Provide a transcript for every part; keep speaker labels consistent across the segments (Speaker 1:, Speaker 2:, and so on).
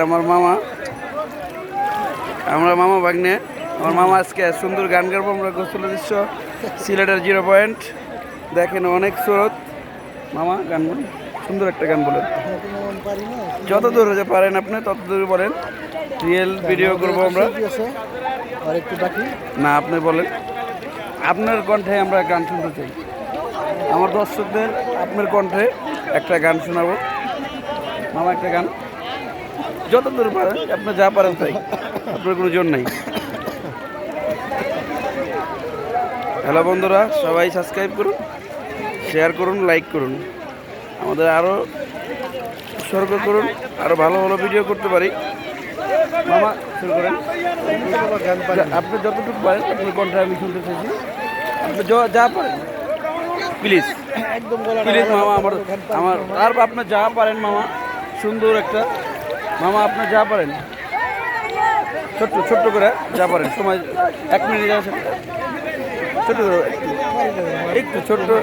Speaker 1: আমার মামা, আমরা মামা ভাগ্নে। আমার মামা আজকে সুন্দর গান গাবো আমরা। গোসল দৃশ্য সিলেটের 0 পয়েন্ট দেখেন, অনেক স্রোত। মামা গান বলেন, সুন্দর একটা গান বলেন, যত দূর হতে পারেন আপনি তত দূর বলেন। রিয়েল ভিডিও করবো আমরা।
Speaker 2: আর একটু বাকি
Speaker 1: না, আপনি বলেন, আপনার কণ্ঠে আমরা গান শুনতে চাই। আমার দর্শকদের আপনার কণ্ঠে একটা গান শোনাবো। মামা একটা গান যত দূর পারেন, আপনি যা পারেন তাই, আপনার কোনো জোর নাই। হ্যালো বন্ধুরা, সবাই সাবস্ক্রাইব করুন, শেয়ার করুন, লাইক করুন, আমাদের আরও উৎসর্গ করুন, আরও ভালো ভালো ভিডিও করতে পারি। মামা শুরু করেন। আপনি যতটুকু পারেন আপনার কণ্ঠে আমি শুনতে চাইছি, আপনি যা পারেন প্লিজ,
Speaker 2: একদম
Speaker 1: প্লিজ মামা। আমার আর আপনি যা পারেন মামা, সুন্দর একটা। মামা আপনি যা পারেন, ছোট্ট করে যা পারেন, সময় 1 মিনিট আছে, ছোট্ট করে একটু ছোট্ট করে।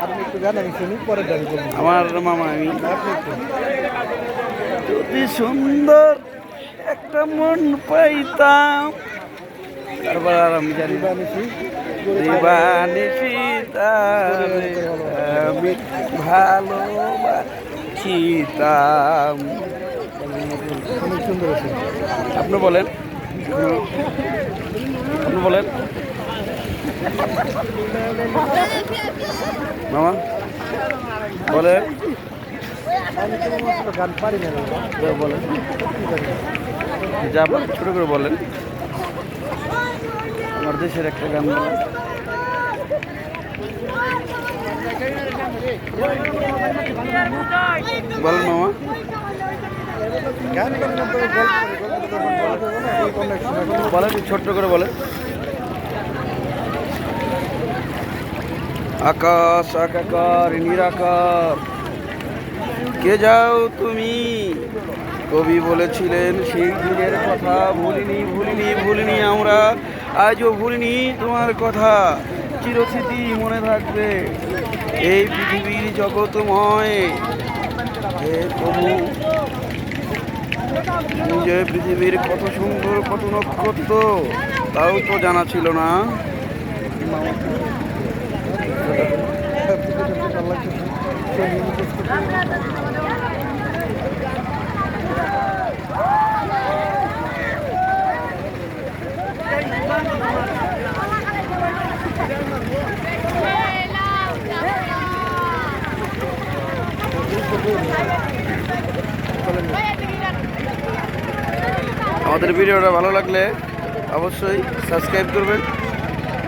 Speaker 2: আপনি একটু গান আমি শুনি, পরে গান করবো।
Speaker 1: আমার মামা, আমি যদি সুন্দর একটা মন পাইতাম, তারপর আর আমি জানি দিবানিশি তারে আমি ভালোবাসিতাম।
Speaker 2: অনেক সুন্দর আছে।
Speaker 1: আপনি বলেন, আপনি বলেন মামা, বলেন।
Speaker 2: আমি তো গান পারি না।
Speaker 1: বলেন, যা বলেন ছোট করে বলেন। আমার দেশের একটা গান বলেন। বলেন মামা।
Speaker 2: গান
Speaker 1: বলেন, ছোট্ট করে বলেন। আকাশ আকার নিরাকার, কে যাও তুমি, কবি বলেছিলেন সেই দিনের কথা। ভুলিনি আমরা, আজও ভুলিনি তোমার কথা। চিরস্মৃতি মনে থাকবে এই পৃথিবীর জগৎময়। হে প্রভু, যে পৃথিবীর কত সুন্দর, কত নক্ষত্র, তাও তো জানা ছিল না। আমাদের ভিডিওটা ভালো লাগলে অবশ্যই সাবস্ক্রাইব করবেন,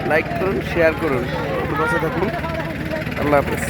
Speaker 1: লাইক করুন, শেয়ার করুন। একটু পাশে থাকুন। আল্লাহ হাফেজ।